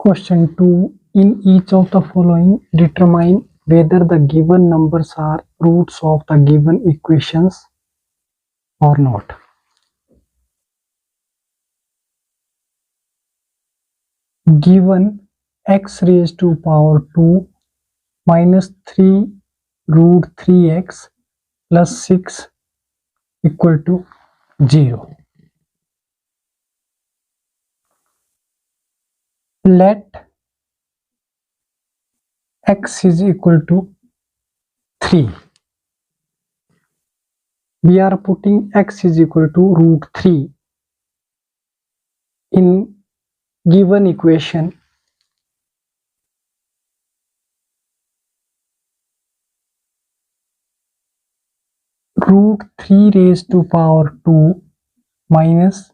Question 2. In each of the following, determine whether the given numbers are roots of the given equations or not. Given x raised to power 2 minus 3 root 3x plus 6 equal to 0. Let x is equal to 3. We are putting x is equal to root 3 in given equation. Root 3 raised to power 2 minus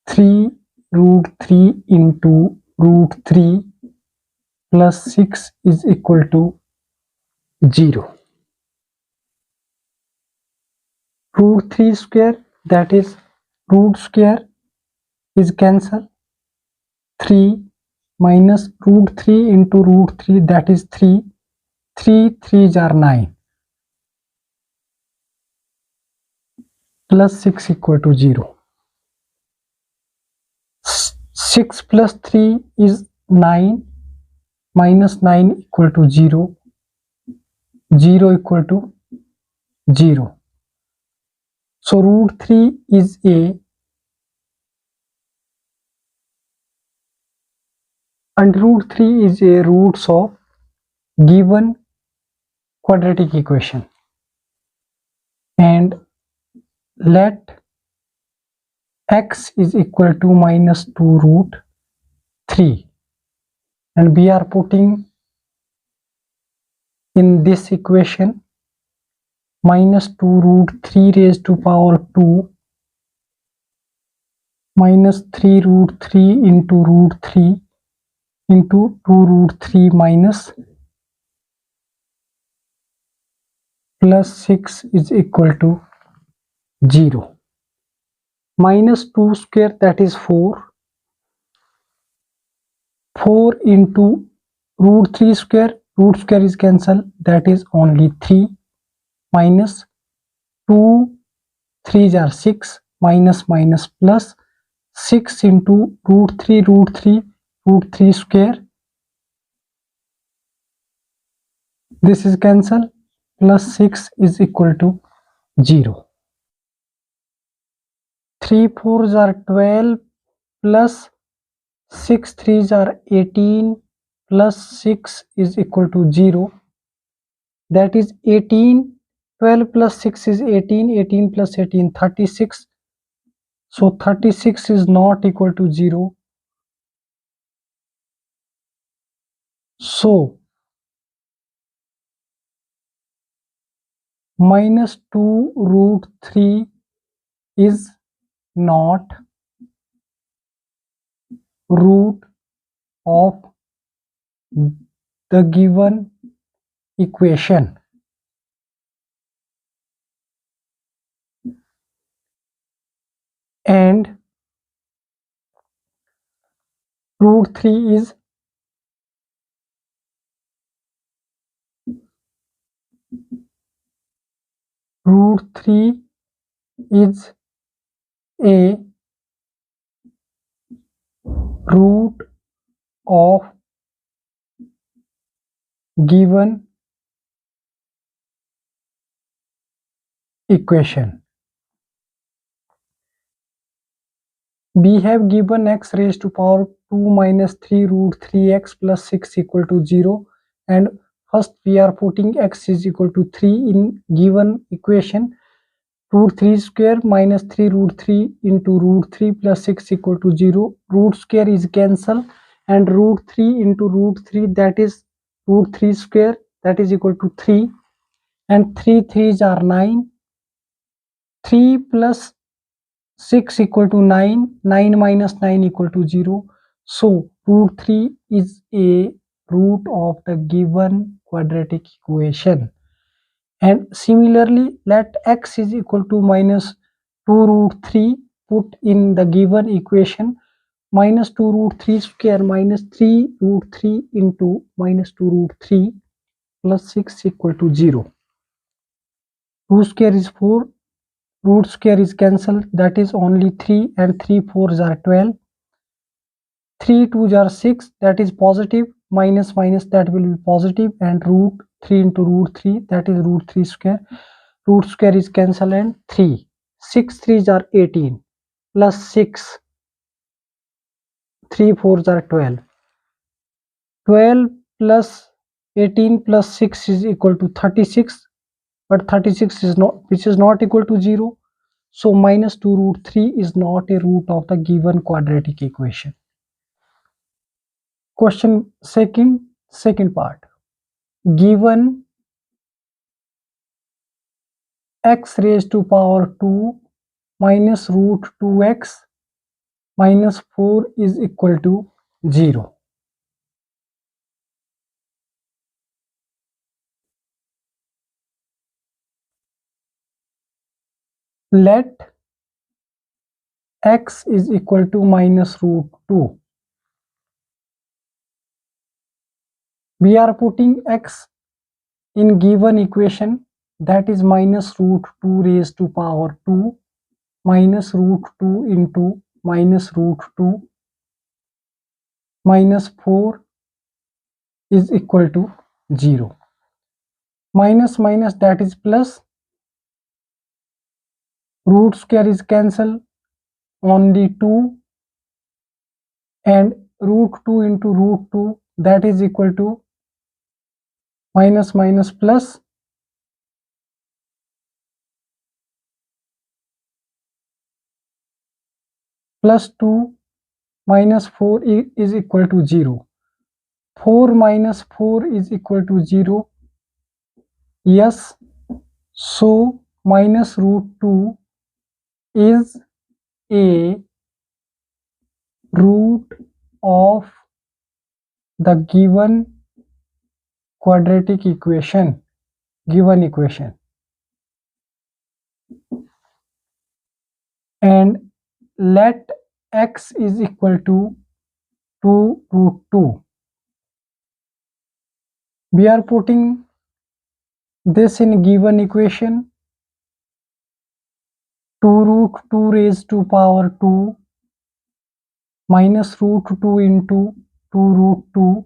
3 root 3 into root 3 plus 6 is equal to 0. Root 3 square, that is root square, is cancelled. 3 minus root 3 into root 3, that is 3. 3 3s are 9. Plus 6 equal to 0. 6 plus 3 is 9. Minus 9 equal to 0. 0 equal to 0. So root 3 is a, and root 3 is a roots of given quadratic equation. And let x is equal to minus 2 root 3. And we are putting in this equation minus 2 root 3 raised to power 2 minus 3 root 3 into root 3 into 2 root 3 minus plus 6 is equal to 0. Minus 2 square, that is 4. 4 into root 3 square, root square is cancelled, that is only 3. Minus 2 3s are 6, minus minus plus 6 into root 3 square, this is cancelled, plus 6 is equal to 0. 3 4s are 12 plus 6 3s are 18 plus 6 is equal to 0. That is 18. 12 plus 6 is 18. 18 plus 18, 36. So 36 is not equal to 0. So minus 2 root 3 is not root of the given equation. And root 3 is a root of given equation. We have given x raised to power 2 minus 3 root 3x plus 6 equal to 0, and first we are putting x is equal to 3 in given equation. Root 3 square minus 3 root 3 into root 3 plus 6 equal to 0. Root square is cancelled, and root 3 into root 3, that is root 3 square, that is equal to 3. And 3 3s are 9. 3 plus 6 equal to 9. 9 minus 9 equal to 0. So root 3 is a root of the given quadratic equation. And similarly, let x is equal to minus 2 root 3 put in the given equation. minus 2 root 3 square minus 3 root 3 into minus 2 root 3 plus 6 equal to 0. 2 square is 4, root square is cancelled, that is only 3, and 3 4s are 12. 3 2s are 6, that is positive, minus minus that will be positive, and root 3 into root 3, that is root 3 square. Root square is cancelled and 3. 6 3s are 18 plus 6, 3 4s are 12. 12 plus 18 plus 6 is equal to 36, but 36 is not, which is not equal to 0. So minus 2 root 3 is not a root of the given quadratic equation. Question second part. Given x raised to power 2 minus root 2x minus 4 is equal to 0. Let x is equal to minus root 2. We are putting x in given equation, that is minus root 2 raised to power 2 minus root 2 into minus root 2 minus 4 is equal to 0. Minus minus, that is plus, root square is cancelled, only 2, and root 2 into root 2, that is equal to minus minus plus, plus 2 minus 4 is equal to 0. 4 minus 4 is equal to 0. Yes, so minus root 2 is a root of the given quadratic equation, given equation, and let x is equal to 2 root 2. We are putting this in given equation. 2 root 2 raised to power 2 minus root 2 into 2 root 2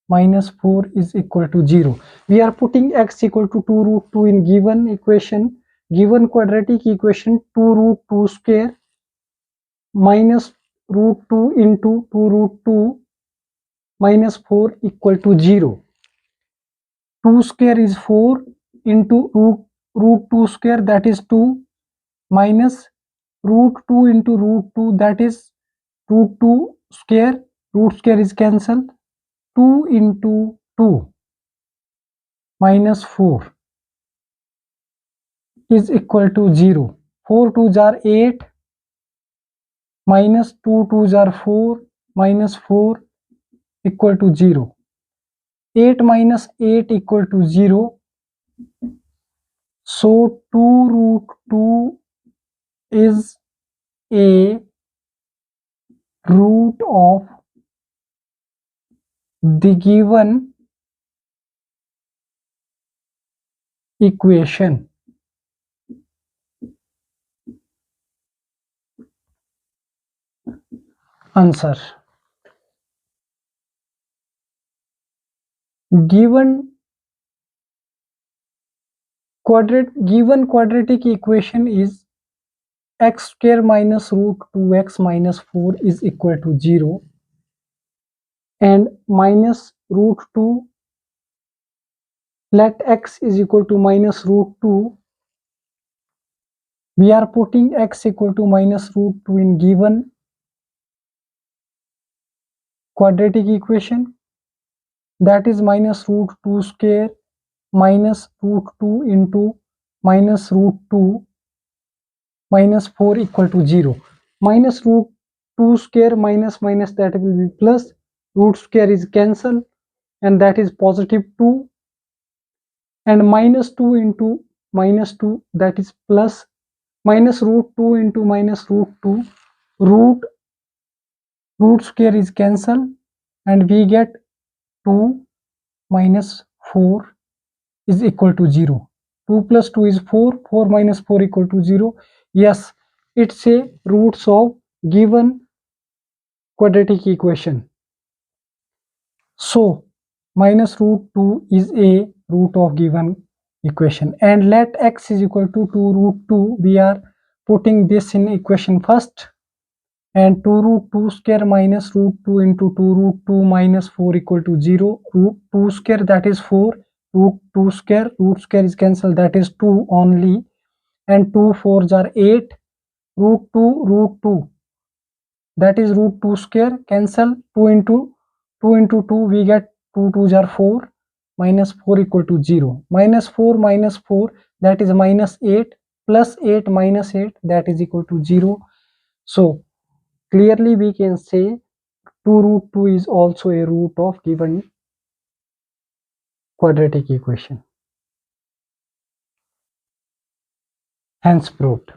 minus 4 is equal to 0. We are putting x equal to 2 root 2 in given equation, given quadratic equation. 2 root 2 square minus root 2 into 2 root 2 minus 4 equal to 0. 2 square is 4 into root 2 square, that is 2, minus root 2 into root 2, that is root 2 square, root square is cancelled, 2 into 2 minus 4 is equal to 0. 4 2s are 8 minus 2 2s are 4 minus 4 equal to 0. 8 minus 8 equal to 0. So 2 root 2 is a root of the given equation. Answer. Given quadratic equation is x square minus root 2x minus 4 is equal to 0, and minus root 2, let x is equal to minus root 2. We are putting x equal to minus root 2 in given quadratic equation, that is minus root 2 square minus root 2 into minus root 2 minus 4 equal to 0. Minus root 2 square minus minus, that will be plus, root square is cancelled, and that is positive 2, and minus 2 into minus 2, that is plus, minus root 2 into minus root 2, root root square is cancelled and we get 2 minus 4 is equal to 0. 2 plus 2 is 4, 4 minus 4 equal to 0. Yes, it's a roots of given quadratic equation. So minus root 2 is a root of given equation, and let x is equal to 2 root 2. We are putting this in equation first, and 2 root 2 square minus root 2 into 2 root 2 minus 4 equal to 0. Root 2 square, that is 4, root 2 square, root square is cancelled, that is 2 only, and 2 4s are 8, root 2, that is root 2 square, cancel, 2 into 2 we get 2 2s are 4, minus 4 equal to 0, minus 4 that is minus 8, plus 8 minus 8 that is equal to 0. So clearly we can say 2 root 2 is also a root of given quadratic equation. Hence proved.